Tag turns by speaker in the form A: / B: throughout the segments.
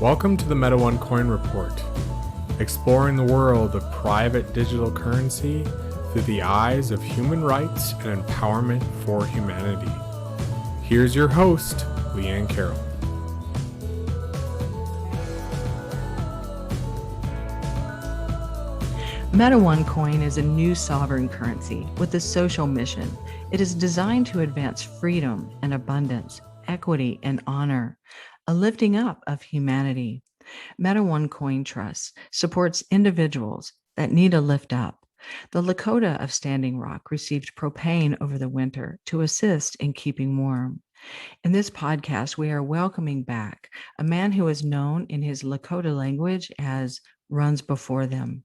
A: Welcome to the Meta One Coin Report, exploring the world of private digital currency through the eyes of human rights and empowerment for humanity. Here's your host, Leanne Carroll.
B: Meta One Coin is a new sovereign currency with a social mission. It is designed to advance freedom and abundance, equity and honor, a lifting up of humanity. Meta One Coin Trust supports individuals that need a lift up. The Lakota of Standing Rock received propane over the winter to assist in keeping warm. In this podcast, we are welcoming back a man who is known in his Lakota language as runs before them.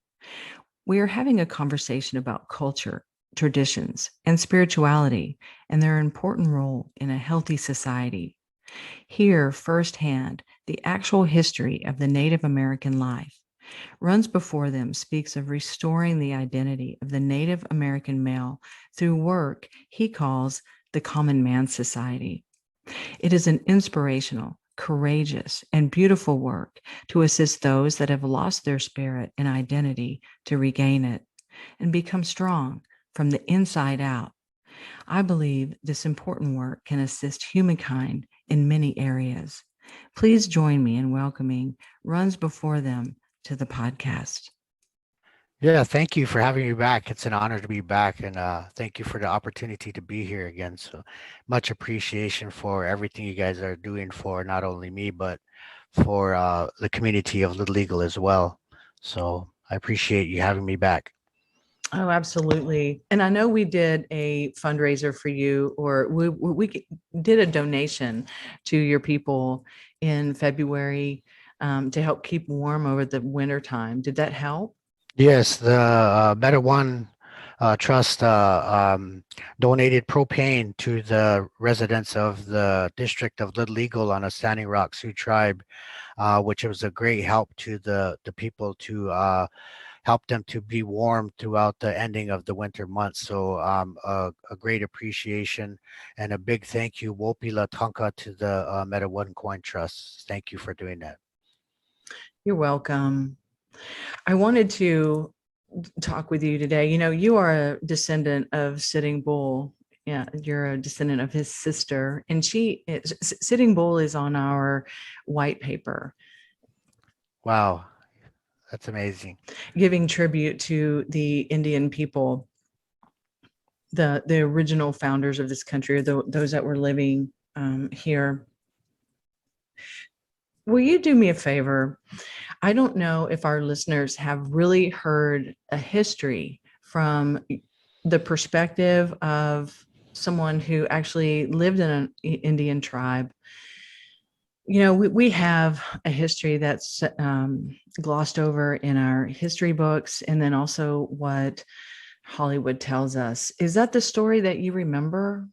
B: We are having a conversation about culture, traditions, and spirituality, and their important role in a healthy society. Hear firsthand the actual history of the Native American life. Runs Before Them speaks of restoring the identity of the Native American male through work he calls the Common Man Society. It is an inspirational, courageous, and beautiful work to assist those that have lost their spirit and identity to regain it and become strong from the inside out. I believe this important work can assist humankind in many areas. Please join me in welcoming Runs Before Them to the podcast.
C: Yeah, thank you for having me back. It's an honor to be back, and thank you for the opportunity to be here again. So much appreciation for everything you guys are doing for not only me, but for the community of Little Eagle as well. So I appreciate you having me back.
B: Oh, absolutely. And I know we did a fundraiser for you, or we did a donation to your people in February to help keep warm over the winter time. Did that help?
C: Yes, the Meta One Trust donated propane to the residents of the district of Little Eagle on a Standing Rock Sioux tribe, which was a great help to the people to help them to be warm throughout the ending of the winter months. So a great appreciation and a big thank you, Wopila Tonka, to the Meta One Coin Trust. Thank you for doing that.
B: You're welcome. I wanted to talk with you today. You know, you are a descendant of Sitting Bull. Yeah, you're a descendant of his sister, and Sitting Bull is on our white paper.
C: Wow, that's amazing.
B: Giving tribute to the Indian people, the original founders of this country, or those that were living here. Will you do me a favor? I don't know if our listeners have really heard a history from the perspective of someone who actually lived in an Indian tribe. You know, we have a history that's glossed over in our history books, and then also what Hollywood tells us. Is that the story that you remember?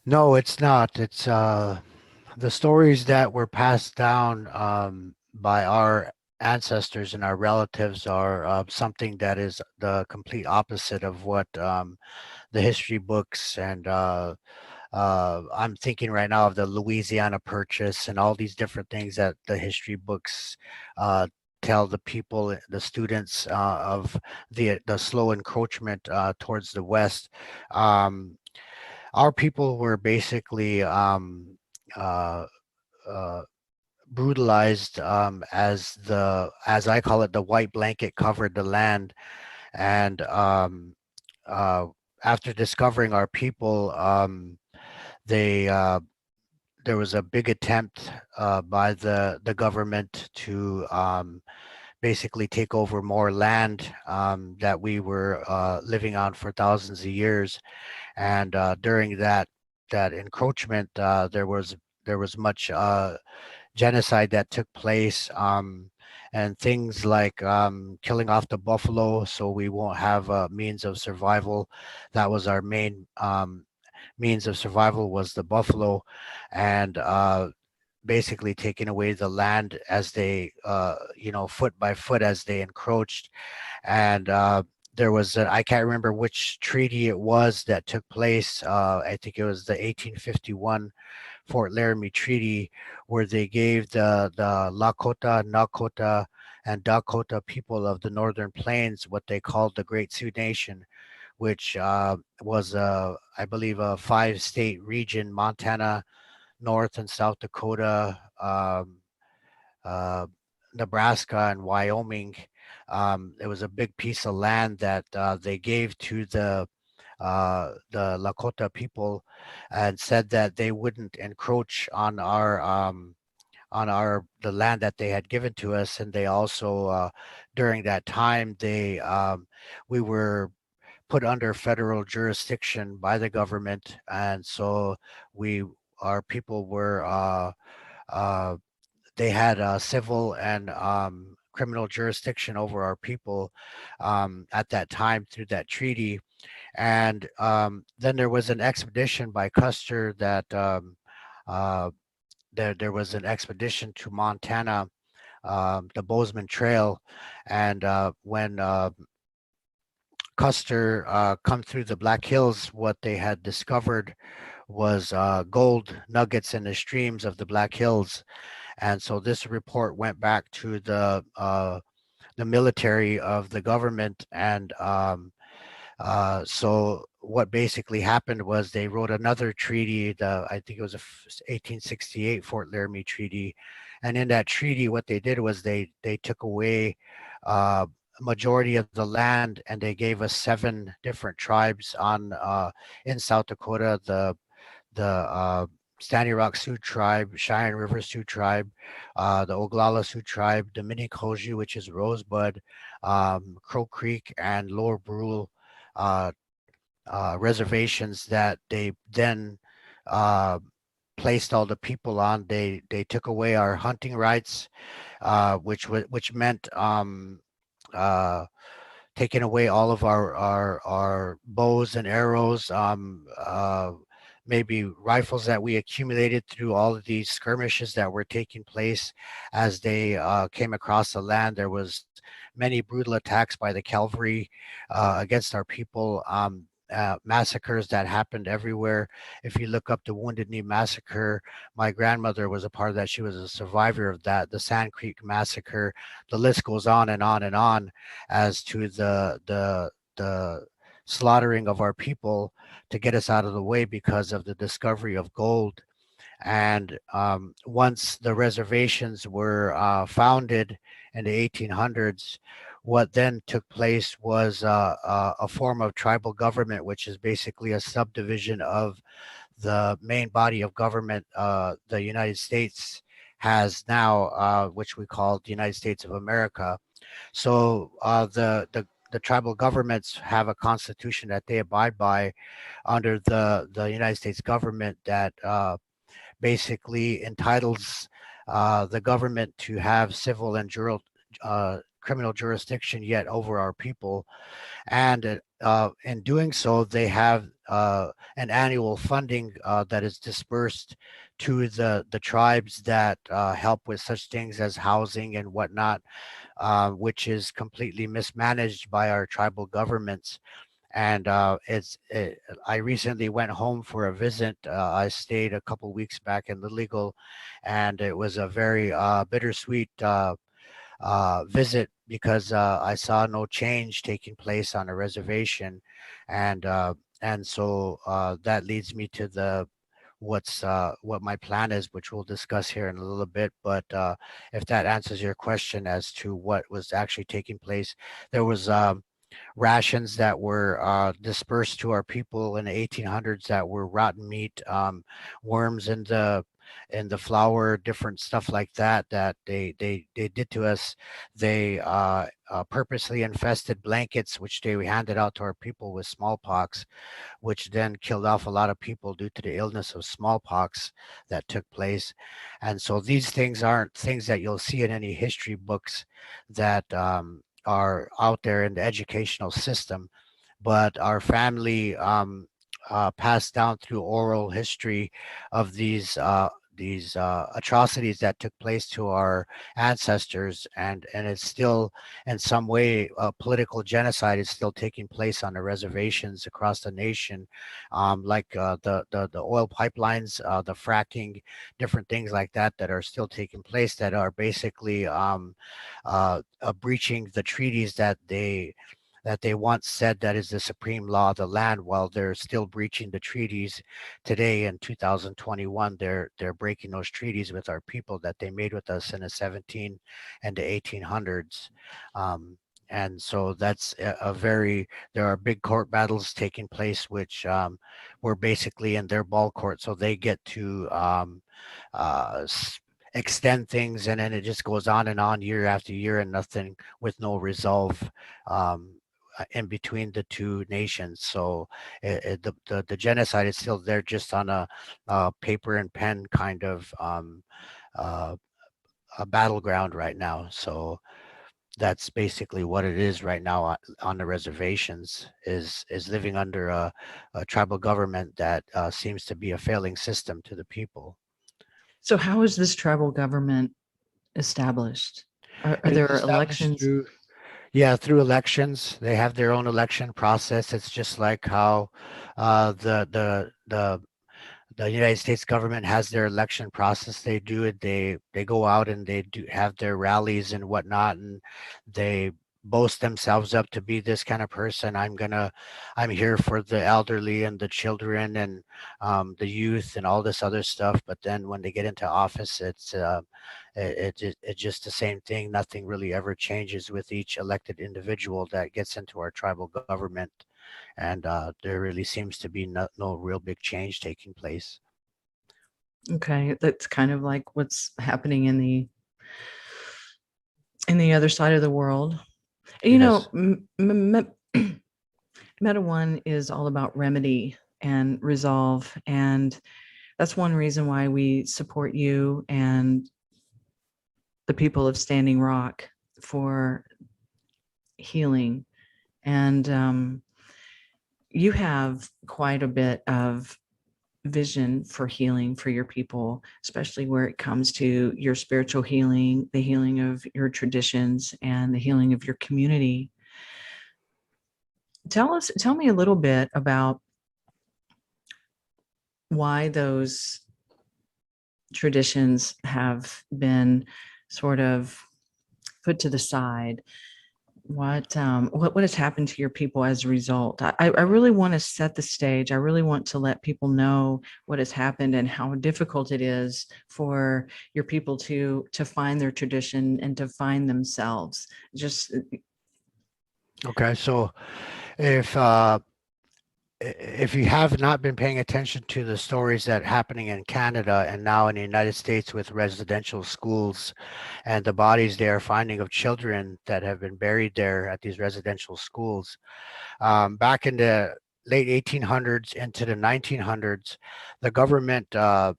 C: No, it's not. It's the stories that were passed down by our ancestors and our relatives are something that is the complete opposite of what the history books and I'm thinking right now of the Louisiana Purchase and all these different things that the history books tell the people, the students of the slow encroachment towards the West. Our people were basically uh, brutalized as I call it, the white blanket covered the land, and uh, after discovering our people, they there was a big attempt by the government to basically take over more land that we were living on for thousands of years. And during that encroachment, there was much genocide that took place, and things like killing off the buffalo so we won't have a means of survival. That was our main means of survival, was the buffalo, and basically taking away the land as they foot by foot as they encroached. And there was I can't remember which treaty it was that took place. I think it was the 1851 Fort Laramie Treaty, where they gave the Lakota, Nakota, and Dakota people of the Northern Plains what they called the Great Sioux Nation, which was, I believe, a 5-state region: Montana, North and South Dakota, uh, Nebraska, and Wyoming. It was a big piece of land that they gave to the Lakota people, and said that they wouldn't encroach on our the land that they had given to us. And they also, during that time, we were put under federal jurisdiction by the government, and so we our people were uh, they had civil and criminal jurisdiction over our people at that time through that treaty. And then there was an expedition by Custer that uh, there was an expedition to Montana, the Bozeman Trail, and when Custer come through the Black Hills, what they had discovered was gold nuggets in the streams of the Black Hills. And so this report went back to the military of the government. And so what basically happened was they wrote another treaty, I think it was a 1868 Fort Laramie Treaty. And in that treaty, what they did was they took away a majority of the land, and they gave us 7 different tribes in South Dakota: the Standing Rock Sioux tribe, Cheyenne River Sioux tribe, the Oglala Sioux tribe, the Minnekoji, which is Rosebud, Crow Creek, and Lower Brule uh, reservations that they then uh, placed all the people on. They took away our hunting rights, which meant uh, taking away all of our bows and arrows, maybe rifles that we accumulated through all of these skirmishes that were taking place as they came across the land. There was many brutal attacks by the cavalry against our people. Massacres that happened everywhere. If you look up the Wounded Knee Massacre, my grandmother was a part of that. She was a survivor of that. The Sand Creek Massacre. The list goes on and on and on as to the slaughtering of our people to get us out of the way because of the discovery of gold. And once the reservations were founded in the 1800s, what then took place was a form of tribal government, which is basically a subdivision of the main body of government the United States has now, which we call the United States of America. So the tribal governments have a constitution that they abide by under the United States government that basically entitles the government to have civil and criminal jurisdiction yet over our people. And in doing so, they have an annual funding that is dispersed to the tribes that help with such things as housing and whatnot, which is completely mismanaged by our tribal governments. And I recently went home for a visit. I stayed a couple weeks back in Little Eagle, and it was a very bittersweet visit because I saw no change taking place on a reservation. And so that leads me to what my plan is, which we'll discuss here in a little bit. But if that answers your question as to what was actually taking place, there was rations that were dispersed to our people in the 1800s that were rotten meat, worms in the flour, different stuff like that that they did to us. They purposely infested blankets, which they handed out to our people with smallpox, which then killed off a lot of people due to the illness of smallpox that took place. And so these things aren't things that you'll see in any history books that are out there in the educational system, but our family passed down through oral history of these atrocities that took place to our ancestors, and it's still in some way political genocide is still taking place on the reservations across the nation, like the oil pipelines, the fracking, different things like that that are still taking place that are basically breaching the treaties that they once said that is the supreme law of the land. While they're still breaching the treaties today in 2021, they're breaking those treaties with our people that they made with us in the 17 and the 1800s. And so that's a very, there are big court battles taking place, which were basically in their ball court. So they get to uh, extend things, and then it just goes on year after year, and nothing, with no resolve um, in between the two nations. So the genocide is still there, just on a paper and pen kind of uh, a battleground right now. So that's basically what it is right now on the reservations, is living under a tribal government that seems to be a failing system to the people.
B: So, how is this tribal government established? Are
C: It is
B: there
C: established
B: elections?
C: through, yeah, through elections. They have their own election process. It's just like how the United States government has their election process. They do it. They go out and they do have their rallies and whatnot, and they boast themselves up to be this kind of person. I'm here for the elderly and the children and the youth and all this other stuff. But then when they get into office, it's just the same thing. Nothing really ever changes with each elected individual that gets into our tribal government, and there really seems to be no real big change taking place.
B: Okay, that's kind of like what's happening in the other side of the world. You know,
C: Yes.
B: Meta One is all about remedy and resolve, and that's one reason why we support you and the people of Standing Rock for healing. And you have quite a bit of vision for healing for your people, especially where it comes to your spiritual healing, the healing of your traditions, and the healing of your community. Tell me a little bit about why those traditions have been sort of put to the side. What has happened to your people as a result? I really want to set the stage. I really want to let people know what has happened and how difficult it is for your people to find their tradition and to find themselves. Just
C: Okay. So if uh, if you have not been paying attention to the stories that are happening in Canada and now in the United States with residential schools and the bodies they are finding of children that have been buried there at these residential schools, back in the late 1800s into the 1900s, the government uh,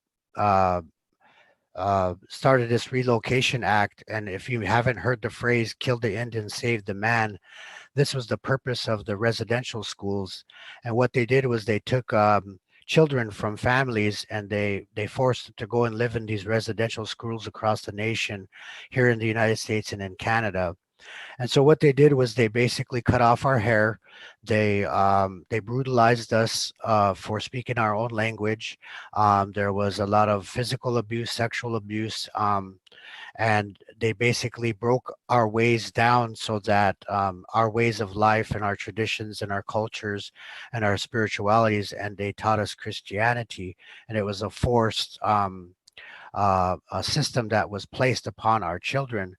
C: started this Relocation Act. And if you haven't heard the phrase "kill the Indian, save the man," this was the purpose of the residential schools. And what they did was they took children from families, and they forced them to go and live in these residential schools across the nation, here in the United States and in Canada. And so what they did was they basically cut off our hair. They brutalized us for speaking our own language. There was a lot of physical abuse, sexual abuse, and they basically broke our ways down so that our ways of life and our traditions and our cultures and our spiritualities, and they taught us Christianity, and it was a forced a system that was placed upon our children.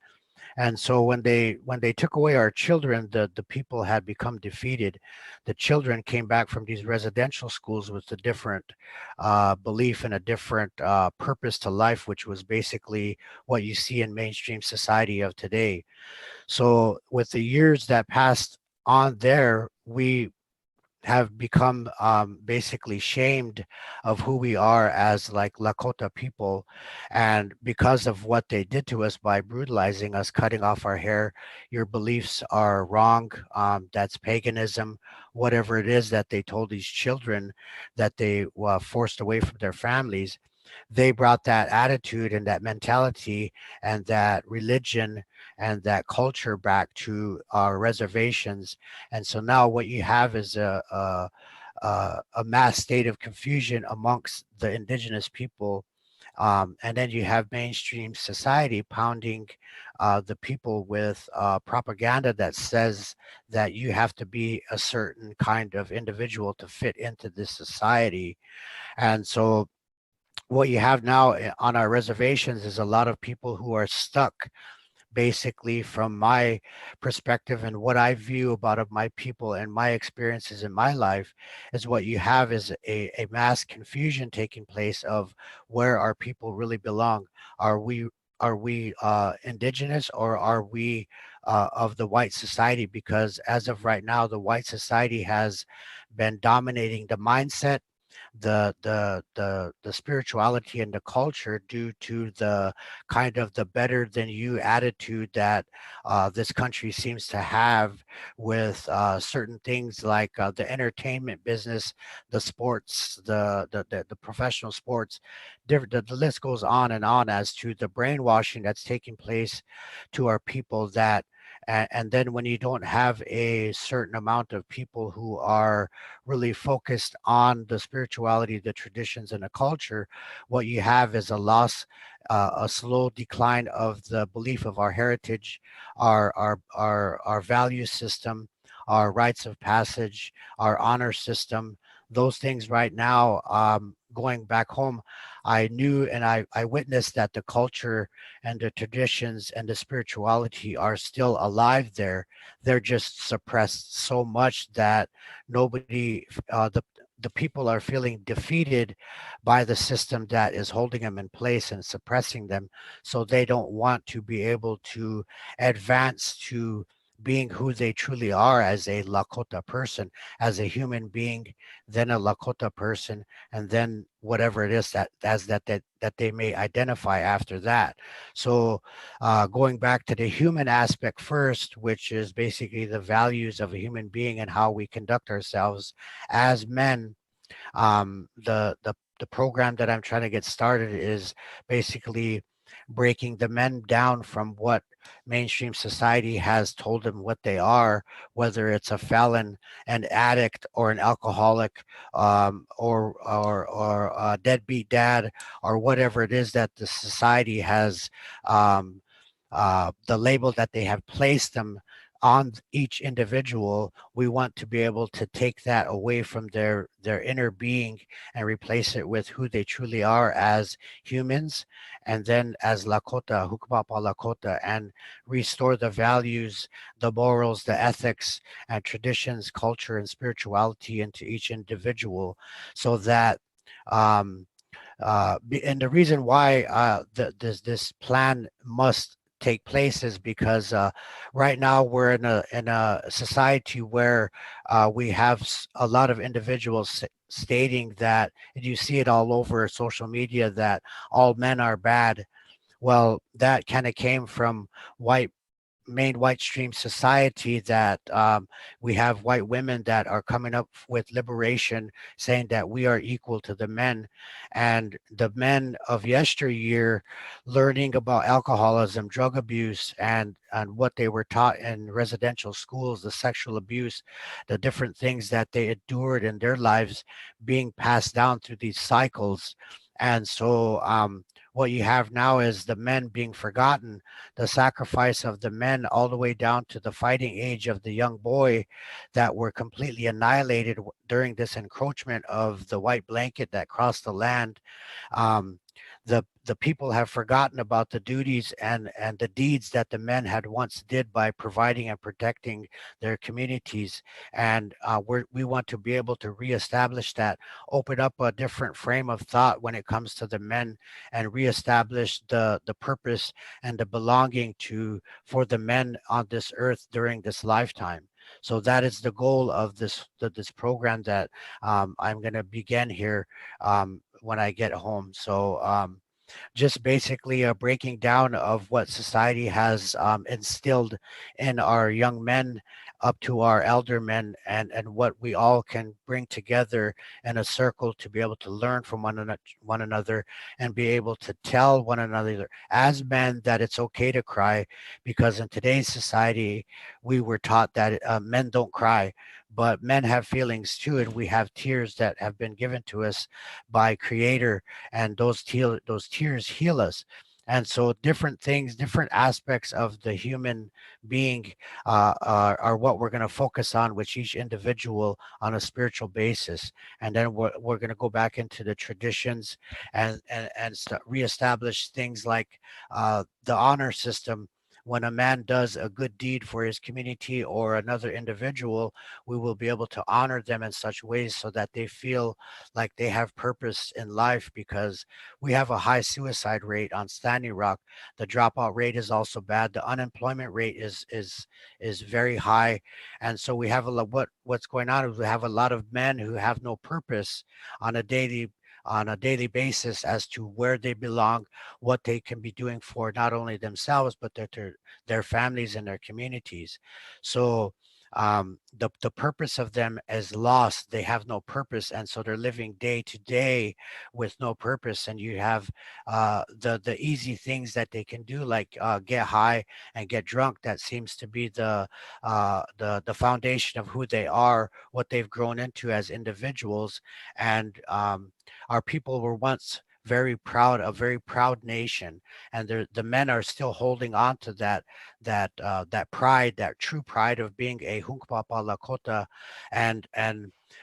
C: And so when they took away our children, the people had become defeated. The children came back from these residential schools with a different belief and a different purpose to life, which was basically what you see in mainstream society of today. So with the years that passed on there, we have become basically shamed of who we are as like Lakota people. And because of what they did to us by brutalizing us, cutting off our hair, your beliefs are wrong. That's paganism, whatever it is that they told these children that they forced away from their families. they brought that attitude and that mentality and that religion and that culture back to our reservations. And so now what you have is a mass state of confusion amongst the indigenous people. And then you have mainstream society pounding the people with propaganda that says that you have to be a certain kind of individual to fit into this society. And so what you have now on our reservations is a lot of people who are stuck, basically, from my perspective and what I view about of my people and my experiences in my life. Is what you have is a mass confusion taking place of where our people really belong. Are we indigenous, or are we of the white society? Because as of right now, the white society has been dominating the mindset, the spirituality and the culture, due to the kind of the better than you attitude that this country seems to have with certain things like the entertainment business, the sports, the professional sports. Different, the list goes on and on as to the brainwashing that's taking place to our people. That and then when you don't have a certain amount of people who are really focused on the spirituality, the traditions, and the culture, what you have is a loss, a slow decline of the belief of our heritage, our value system, our rites of passage, our honor system. Those things right now, going back home, I knew and I witnessed that the culture and the traditions and the spirituality are still alive there. They're just suppressed so much that nobody, the people are feeling defeated by the system that is holding them in place and suppressing them. So they don't want to be able to advance to being who they truly are as a Lakota person, as a human being, then a Lakota person, and then whatever it is that as that they may identify after that. So going back to the human aspect first, which is basically the values of a human being and how we conduct ourselves as men. The program that I'm trying to get started is basically breaking the men down from what mainstream society has told them what they are, whether it's a felon, an addict, or an alcoholic, or a deadbeat dad, or whatever it is that the society has, um, the label that they have placed them on each individual. We want to be able to take that away from their inner being and replace it with who they truly are as humans, and then as Lakota, Hukpapa Lakota, and restore the values, the morals, the ethics, and traditions, culture, and spirituality into each individual, so that um, and the reason why this plan must take place is because right now we're in a society where we have a lot of individuals stating that, and you see it all over social media, that all men are bad. Well, that kind of came from white main white stream society, that we have white women that are coming up with liberation, saying that we are equal to the men. And the men of yesteryear, learning about alcoholism, drug abuse, and what they were taught in residential schools, the sexual abuse, the different things that they endured in their lives, being passed down through these cycles. And so what you have now is the men being forgotten, the sacrifice of the men all the way down to the fighting age of the young boy, that were completely annihilated during this encroachment of the white blanket that crossed the land. um, the people have forgotten about the duties and the deeds that the men had once did by providing and protecting their communities. And we want to be able to reestablish that, open up a different frame of thought when it comes to the men, and reestablish the purpose and the belonging to for the men on this earth during this lifetime. So that is the goal of this program that I'm going to begin here when I get home. So just basically a breaking down of what society has instilled in our young men, up to our elder men, and what we all can bring together in a circle to be able to learn from one another, and be able to tell one another as men that it's okay to cry, because in today's society we were taught that men don't cry, but men have feelings too, and we have tears that have been given to us by creator, and those tears heal us. And so different things, different aspects of the human being are what we're going to focus on with each individual on a spiritual basis. And then we're going to go back into the traditions, and reestablish things like the honor system. When a man does a good deed for his community or another individual, we will be able to honor them in such ways so that they feel like they have purpose in life, because we have a high suicide rate on Standing Rock. The dropout rate is also bad. The unemployment rate is very high. And so we have a lot, what's going on is we have a lot of men who have no purpose on a daily basis as to where they belong, what they can be doing for not only themselves but their families and their communities. So the purpose of them is lost. They have no purpose, and so they're living day to day with no purpose. And you have the easy things that they can do, like get high and get drunk. That seems to be the foundation of who they are, what they've grown into as individuals. And our people were once very proud, a very proud nation, and the men are still holding on to that pride, that true pride of being a Hunkpapa Lakota. And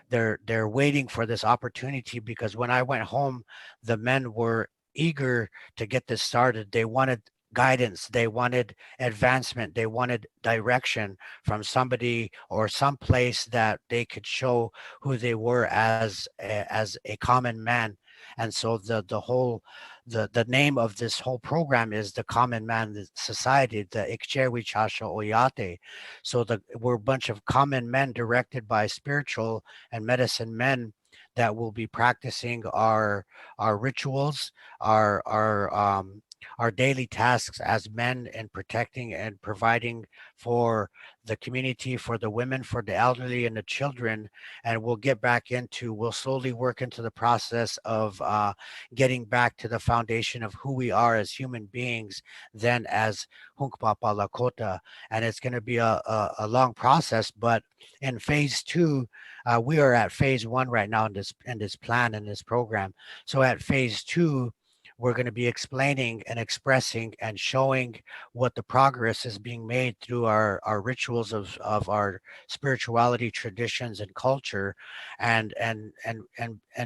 C: they're waiting for this opportunity, because when I went home, the men were eager to get this started. They wanted guidance, they wanted advancement, they wanted direction from somebody or some place that they could show who they were as a common man. And so the name of this whole program is the Common Man Society, the wucasa-oyate. So we're a bunch of common men directed by spiritual and medicine men that will be practicing our rituals, our daily tasks as men, in protecting and providing for the community, for the women, for the elderly, and the children. And we'll slowly work into the process of getting back to the foundation of who we are as human beings, then as Hunkpapa Lakota. And it's going to be a long process, but in phase two, we are at phase one right now in this plan, in this program. So at phase two, we're going to be explaining and expressing and showing what the progress is being made through our rituals of our spirituality, traditions, and culture. And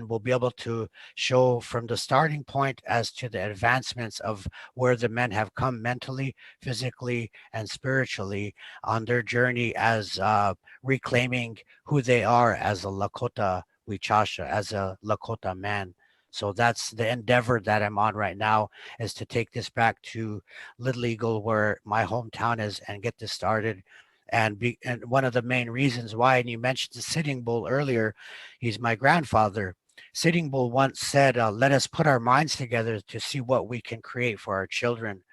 C: we'll be able to show from the starting point as to the advancements of where the men have come mentally, physically, and spiritually on their journey as reclaiming who they are as a Lakota Wichasha, as a Lakota man. So that's the endeavor that I'm on right now, is to take this back to Little Eagle, where my hometown is, and get this started. And one of the main reasons why, and you mentioned the Sitting Bull earlier, he's my grandfather. Sitting Bull once said, "Let us put our minds together to see what we can create for our children."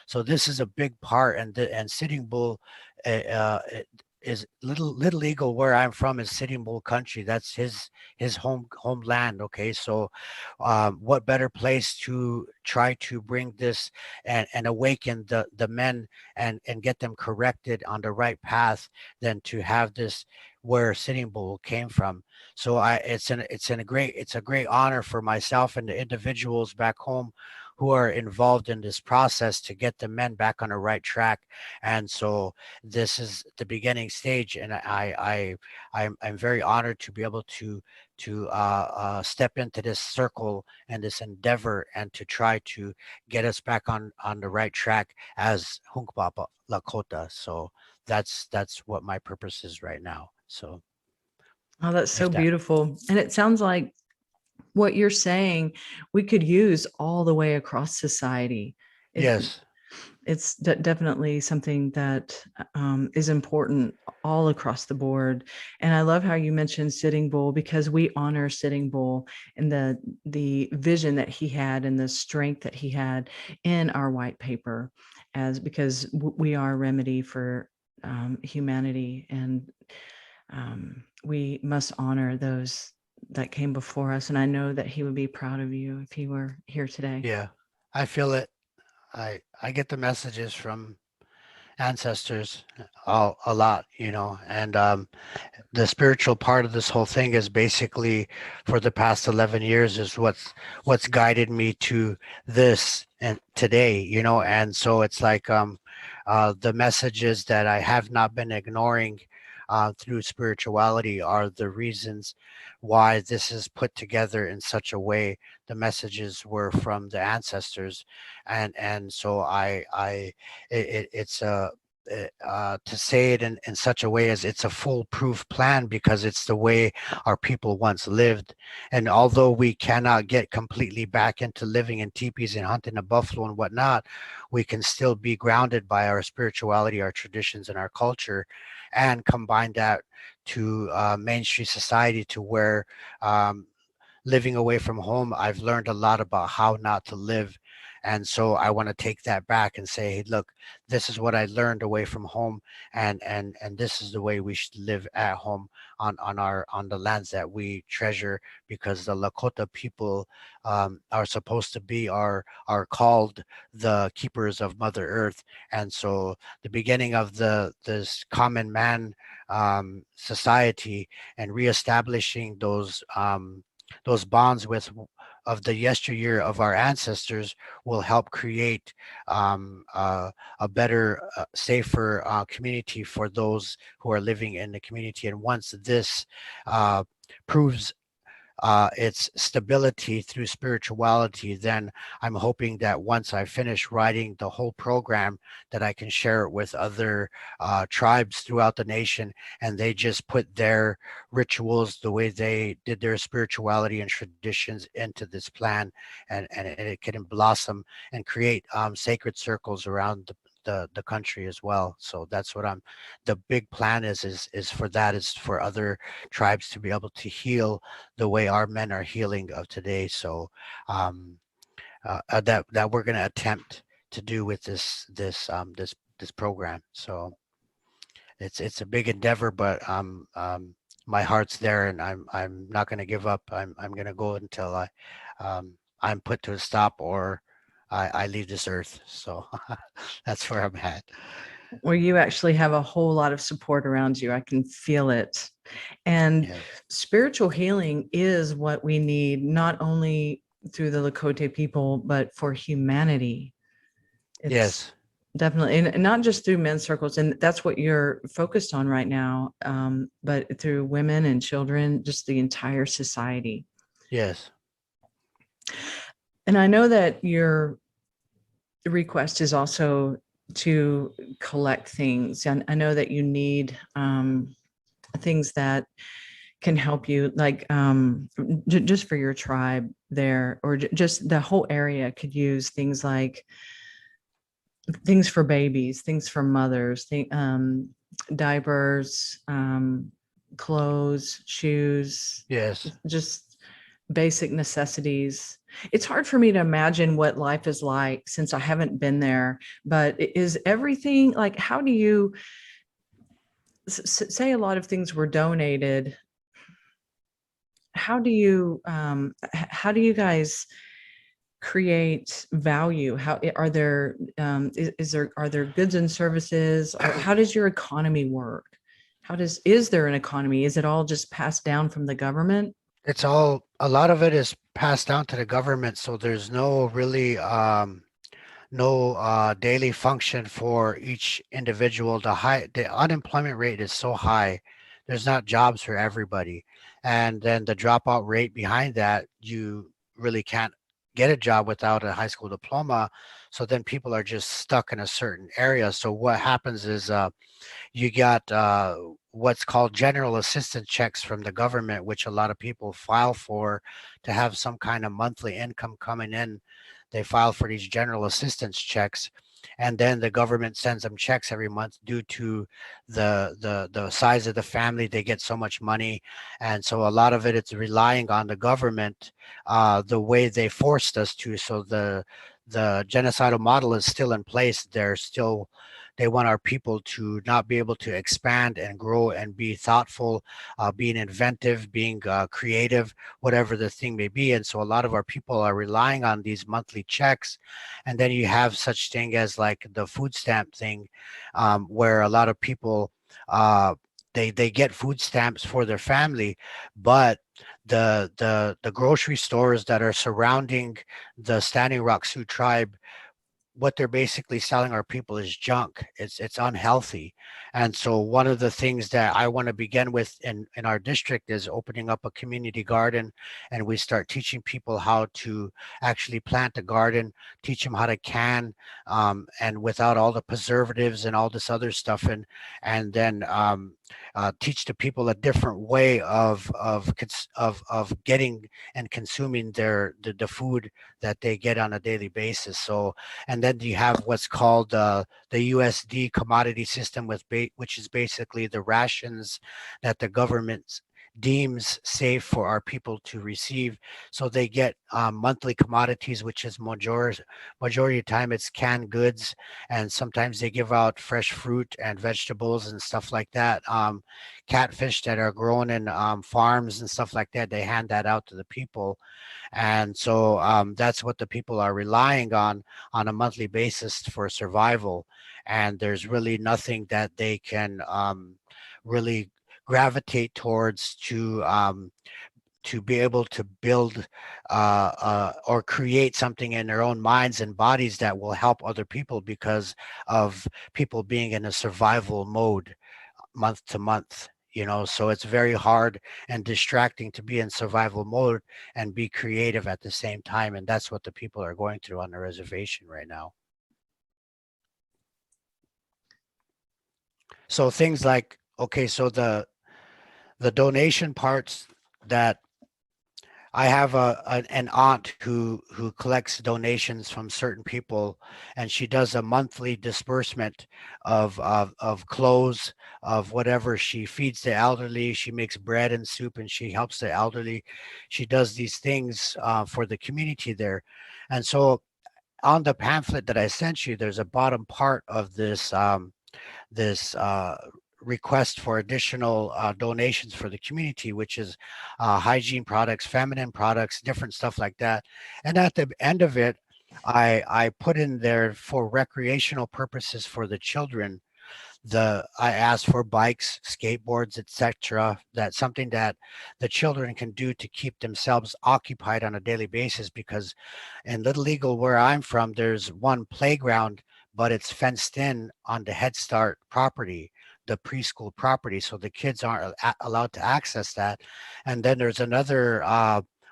C: So this is a big part, and Sitting Bull is Little Eagle, where I'm from, is Sitting Bull country. That's his homeland. Okay, so what better place to try to bring this and awaken the men, and get them corrected on the right path, than to have this where Sitting Bull came from. So it's a great honor for myself and the individuals back home who are involved in this process to get the men back on the right track. And so this is the beginning stage, and I'm very honored to be able to step into this circle and this endeavor, and to try to get us back on the right track as Hunkpapa Lakota. So that's what my purpose is right now. So
B: Oh, that's so
C: if that
B: beautiful. And it sounds like what you're saying, we could use all the way across society. It,
C: yes.
B: it's definitely something that is important all across the board. And I love how you mentioned Sitting Bull, because we honor Sitting Bull and the vision that he had and the strength that he had in our white paper, as because we are a remedy for humanity, and we must honor those that came before us. And I know that he would be proud of you if he were here today.
C: Yeah, I feel it. I get the messages from ancestors a lot, and the spiritual part of this whole thing is basically for the past 11 years is what's guided me to this and today, and so it's like the messages that I have not been ignoring through spirituality are the reasons why this is put together in such a way. The messages were from the ancestors, and so it's a to say it in such a way as it's a foolproof plan because it's the way our people once lived. And although we cannot get completely back into living in teepees and hunting a buffalo and whatnot, we can still be grounded by our spirituality, our traditions, and our culture, and combine that to mainstream society to where living away from home, I've learned a lot about how not to live. And so I want to take that back and say, hey, look, this is what I learned away from home, and this is the way we should live at home on the lands that we treasure, because the Lakota people are supposed to be are called the keepers of Mother Earth. And so the beginning of this common man society and reestablishing those bonds with of the yesteryear of our ancestors will help create a better, safer community for those who are living in the community. And once this proves its stability through spirituality, then I'm hoping that once I finish writing the whole program, that I can share it with other tribes throughout the nation, and they just put their rituals, the way they did their spirituality and traditions into this plan, and it can blossom and create sacred circles around the country as well. So that's what the big plan is for that, is for other tribes to be able to heal the way our men are healing of today. So that we're going to attempt to do with this program. So it's a big endeavor, but my heart's there, and I'm not going to give up. I'm going to go until I'm put to a stop, or I leave this earth. So that's where I'm at.
B: Well, you actually have a whole lot of support around you. I can feel it. And
C: Yes.
B: spiritual healing is what we need, not only through the Lakota people, but for humanity. It's
C: Yes.
B: definitely, and not just through men's circles. And that's what you're focused on right now, but through women and children, just the entire society.
C: Yes.
B: And I know that your request is also to collect things. And I know that you need things that can help you, like just for your tribe there, or just the whole area could use things like things for babies, things for mothers, diapers, clothes, shoes,
C: Yes.
B: just basic necessities. It's hard for me to imagine what life is like since I haven't been there, but is everything like, how do you say a lot of things were donated? How do you guys create value? How are there are there goods and services, or how does your economy work? Is there an economy? Is it all just passed down from the government?
C: It's all, a lot of it is passed down to the government, so there's no really no daily function for each individual. The unemployment rate is so high, there's not jobs for everybody. And then the dropout rate behind that, you really can't get a job without a high school diploma. So then people are just stuck in a certain area. So what happens is you got what's called general assistance checks from the government, which a lot of people file for to have some kind of monthly income coming in. They file for these general assistance checks, and then the government sends them checks every month due to the size of the family. They get so much money, and so a lot of it it's relying on the government the way they forced us to. So the genocidal model is still in place. They're still they want our people to not be able to expand and grow and be thoughtful, being inventive, being creative, whatever the thing may be. And so a lot of our people are relying on these monthly checks. And then you have such thing as like the food stamp thing, where a lot of people, they get food stamps for their family, but the grocery stores that are surrounding the Standing Rock Sioux tribe, what they're basically selling our people is junk. It's unhealthy. And so one of the things that I want to begin with in our district is opening up a community garden, and we start teaching people how to actually plant a garden, teach them how to can, and without all the preservatives and all this other stuff, and then teach the people a different way of getting and consuming the food that they get on a daily basis. So, and then you have what's called the USD commodity system, which is basically the rations that the government deems safe for our people to receive. So they get monthly commodities, which is majority of time it's canned goods, and sometimes they give out fresh fruit and vegetables and stuff like that. Catfish that are grown in farms and stuff like that, they hand that out to the people. And so that's what the people are relying on a monthly basis for survival. And there's really nothing that they can really gravitate towards to be able to build or create something in their own minds and bodies that will help other people, because of people being in a survival mode month to month. So it's very hard and distracting to be in survival mode and be creative at the same time. And that's what the people are going through on the reservation right now. So things like, okay, so the donation parts that I have an aunt who collects donations from certain people, and she does a monthly disbursement of clothes, of whatever. She feeds the elderly. She makes bread and soup, and she helps the elderly. She does these things for the community there. And so on the pamphlet that I sent you, there's a bottom part of this request for additional donations for the community, which is hygiene products, feminine products, different stuff like that. And at the end of it, I put in there for recreational purposes for the children. I asked for bikes, skateboards, etc. That's something that the children can do to keep themselves occupied on a daily basis, because in Little Eagle, where I'm from, there's one playground, but it's fenced in on the Head Start property, the preschool property, so the kids aren't allowed to access that. And then there's another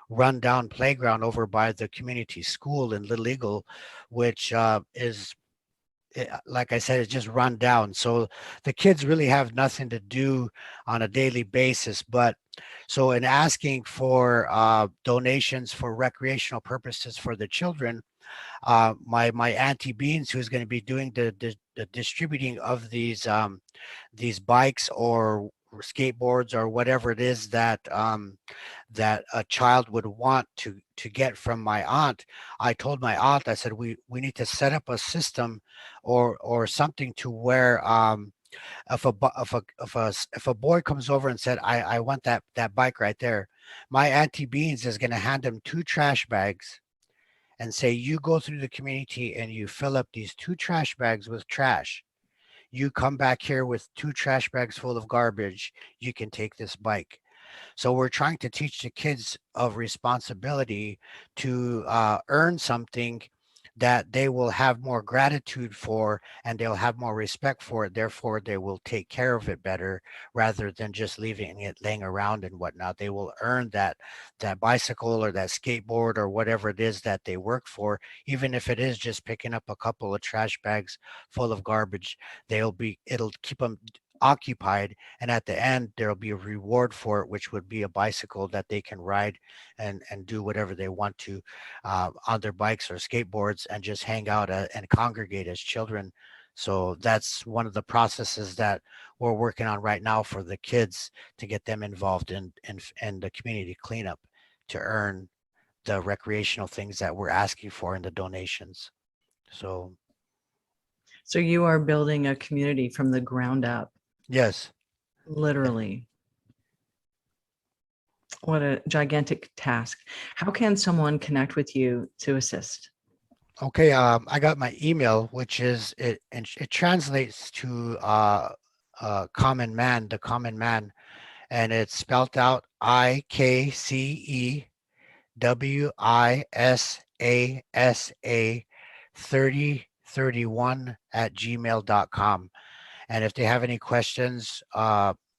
C: rundown playground over by the community school in Little Eagle, which is, like I said, it's just run down. So the kids really have nothing to do on a daily basis. But so in asking for donations for recreational purposes for the children, my auntie Beans, who's going to be doing the distributing of these bikes or skateboards or whatever it is that a child would want to get from my aunt. I told my aunt, I said, we need to set up a system or something to where if a boy comes over and said, I want that bike right there, my auntie Beans is going to hand him 2 trash bags and say, you go through the community and you fill up these 2 trash bags with trash. You come back here with 2 trash bags full of garbage. You can take this bike. So we're trying to teach the kids of responsibility to earn something that they will have more gratitude for, and they'll have more respect for it. Therefore, they will take care of it better rather than just leaving it laying around and whatnot. They will earn that bicycle or that skateboard or whatever it is that they work for, even if it is just picking up a couple of trash bags full of garbage. It'll keep them occupied, and at the end there'll be a reward for it, which would be a bicycle that they can ride and do whatever they want to on their bikes or skateboards, and just hang out and congregate as children. So that's one of the processes that we're working on right now for the kids, to get them involved in the community cleanup, to earn the recreational things that we're asking for in the donations. So
B: So you are building a community from the ground up,
C: Yes.
B: literally. What a gigantic task. How can someone connect with you to assist?
C: Okay. I got my email, which is it, and it translates to common man, the common man, and it's spelled out IKCEWISASA 3031 at gmail.com. And if they have any questions,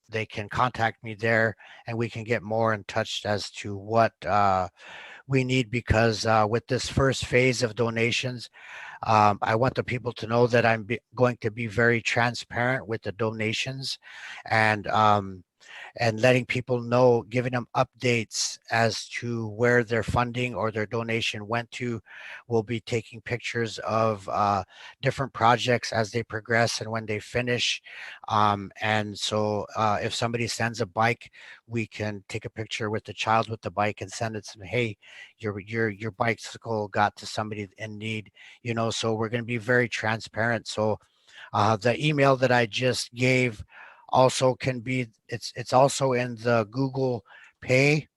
C: they can contact me there, and we can get more in touch as to what we need, because with this first phase of donations, I want the people to know that I'm going to be very transparent with the donations, and letting people know, giving them updates as to where their funding or their donation went to. We'll be taking pictures of different projects as they progress and when they finish. And so if somebody sends a bike, we can take a picture with the child with the bike and send it to them. Hey, your bicycle got to somebody in need, so we're going to be very transparent. So the email that I just gave also can be, it's also in the Google Pay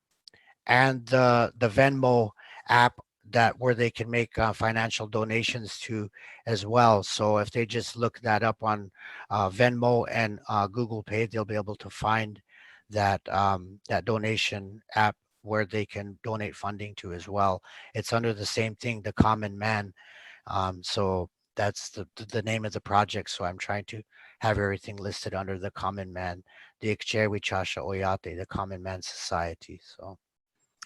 C: and the Venmo app, that where they can make financial donations to as well. So if they just look that up on Venmo and Google Pay, they'll be able to find that that donation app where they can donate funding to as well. It's under the same thing, the Common Man. So that's the name of the project. So I'm trying to have everything listed under the Common Man, the wucasa-oyate, the Common Man Society. So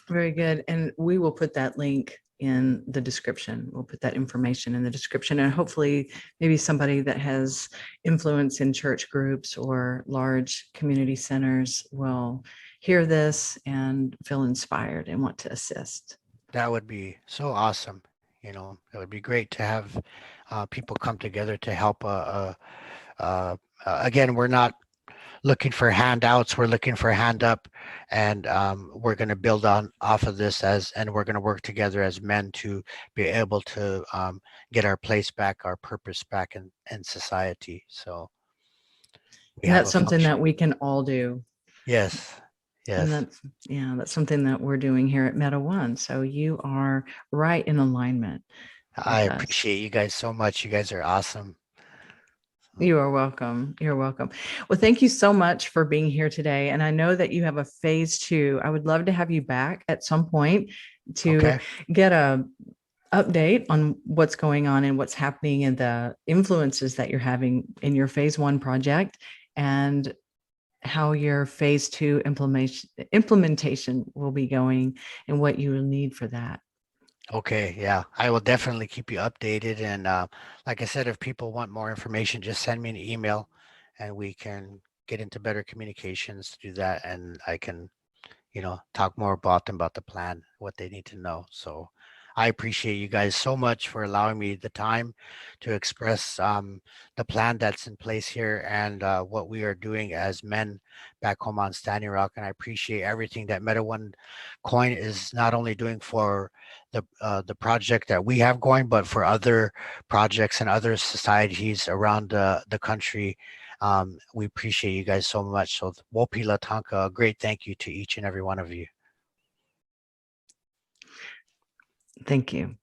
B: Very good. And we will put that link in the description. We'll put that information in the description, and hopefully maybe somebody that has influence in church groups or large community centers will hear this and feel inspired and want to assist.
C: that would be so awesome. It would be great to have people come together to help. Again, we're not looking for handouts. We're looking for hand up, and we're going to build on off of this and we're going to work together as men to be able to get our place back, our purpose back in society. So we
B: And
C: have
B: that's
C: a
B: something
C: function.
B: that we can all do.
C: Yes,
B: And
C: yes.
B: that's something that we're doing here at Meta One. So you are right in alignment
C: I
B: with us.
C: appreciate you guys so much. You guys are awesome.
B: You are welcome. You're welcome. Well, thank you so much for being here today. And I know that you have a phase 2. I would love to have you back at some point to
C: Okay.
B: get a update on what's going on and what's happening and the influences that you're having in your phase 1 project, and how your phase 2 implementation will be going and what you will need for that.
C: Okay, yeah, I will definitely keep you updated. And like I said, if people want more information, just send me an email and we can get into better communications to do that. And I can, talk more about them, about the plan, what they need to know. So I appreciate you guys so much for allowing me the time to express the plan that's in place here, and what we are doing as men back home on Standing Rock. And I appreciate everything that Meta One Coin is not only doing for the project that we have going, but for other projects and other societies around the country. We appreciate you guys so much. So Wopi Latanka, a great thank you to each and every one of you.
B: Thank you.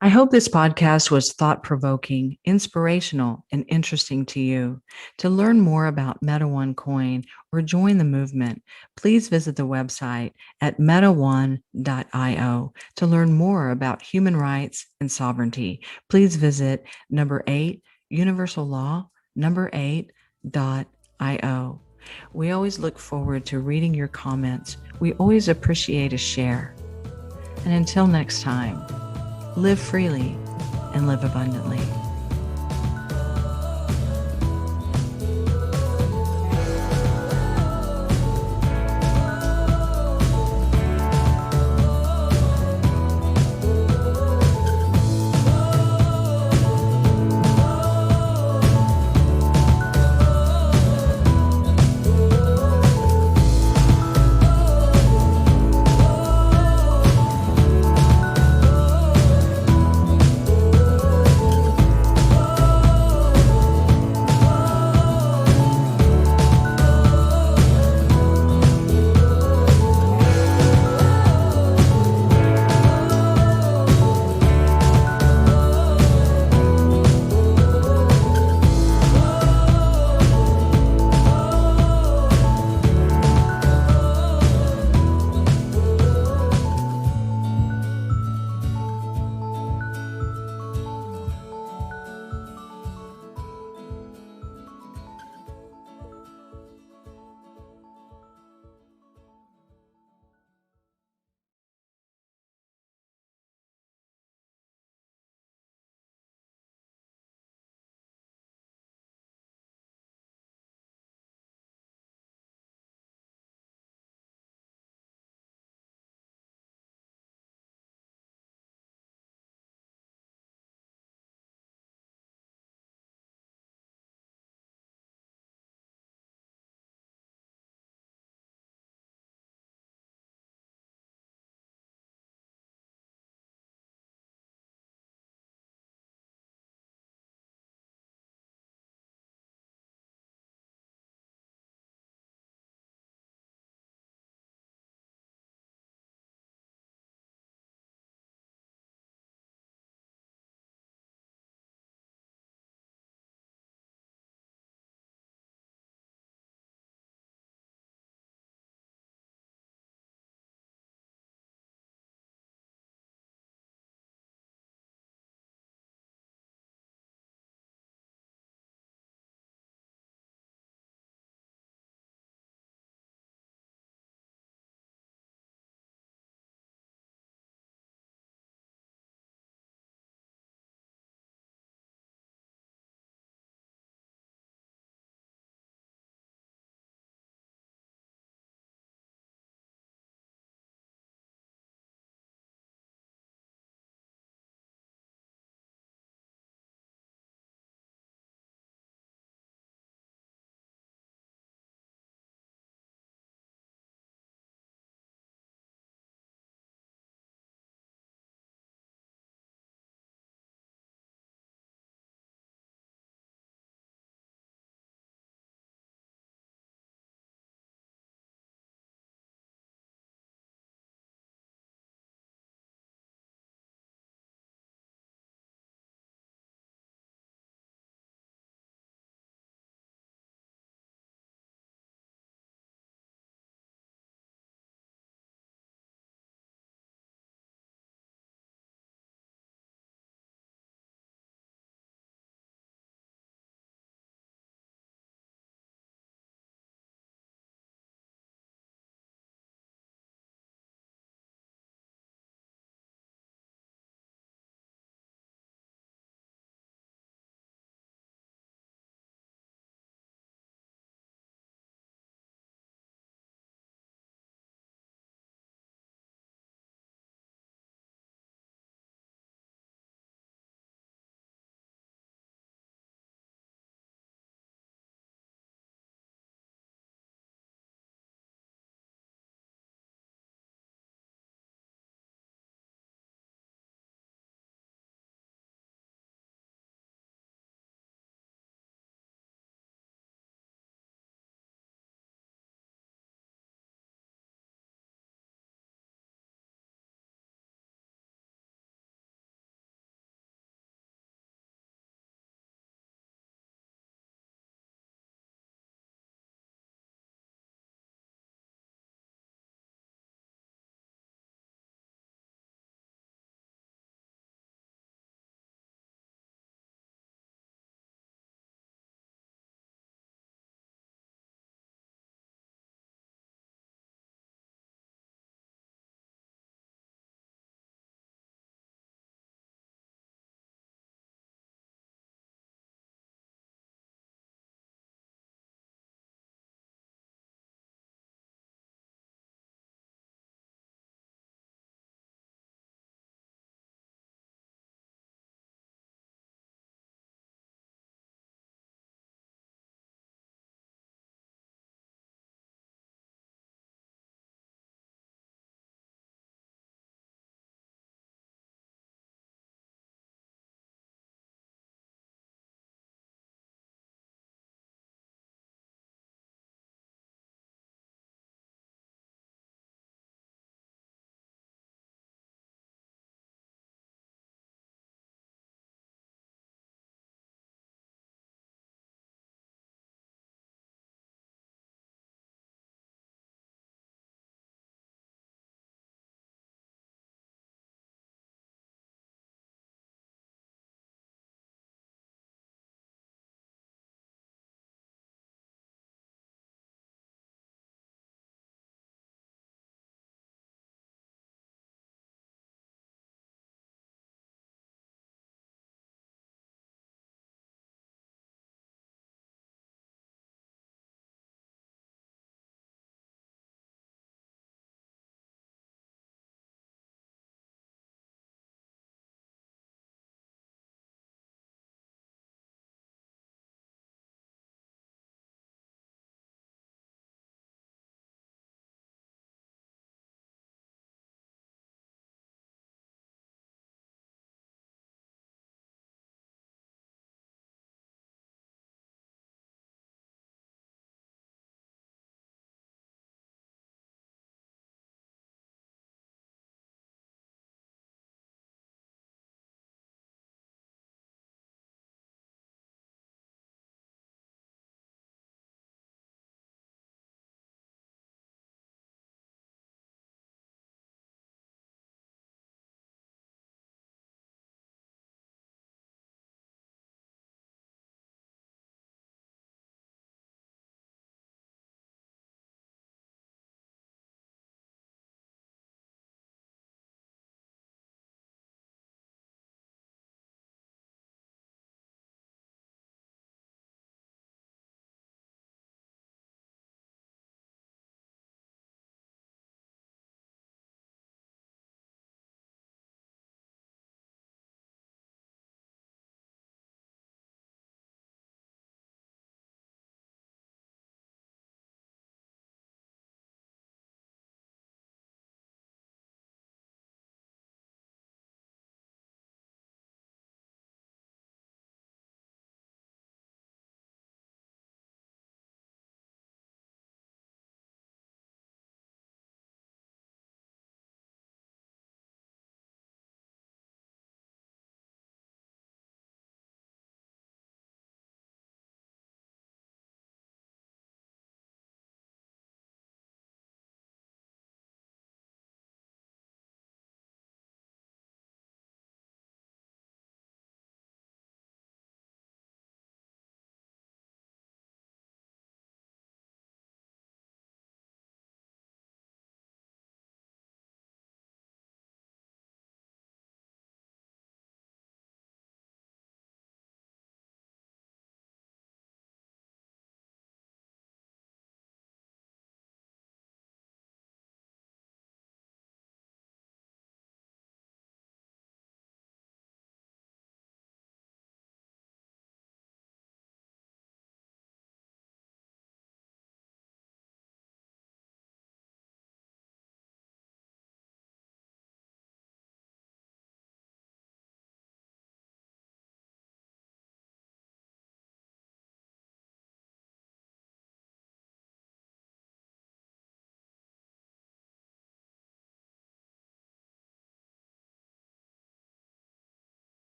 B: I hope this podcast was thought-provoking, inspirational, and interesting to you. To learn more about Meta One Coin or join the movement, please visit the website at metaone.io. To learn more about human rights and sovereignty, please visit number 8, Universal Law, number 8.io. We always look forward to reading your comments. We always appreciate a share. And until next time, live freely and live abundantly.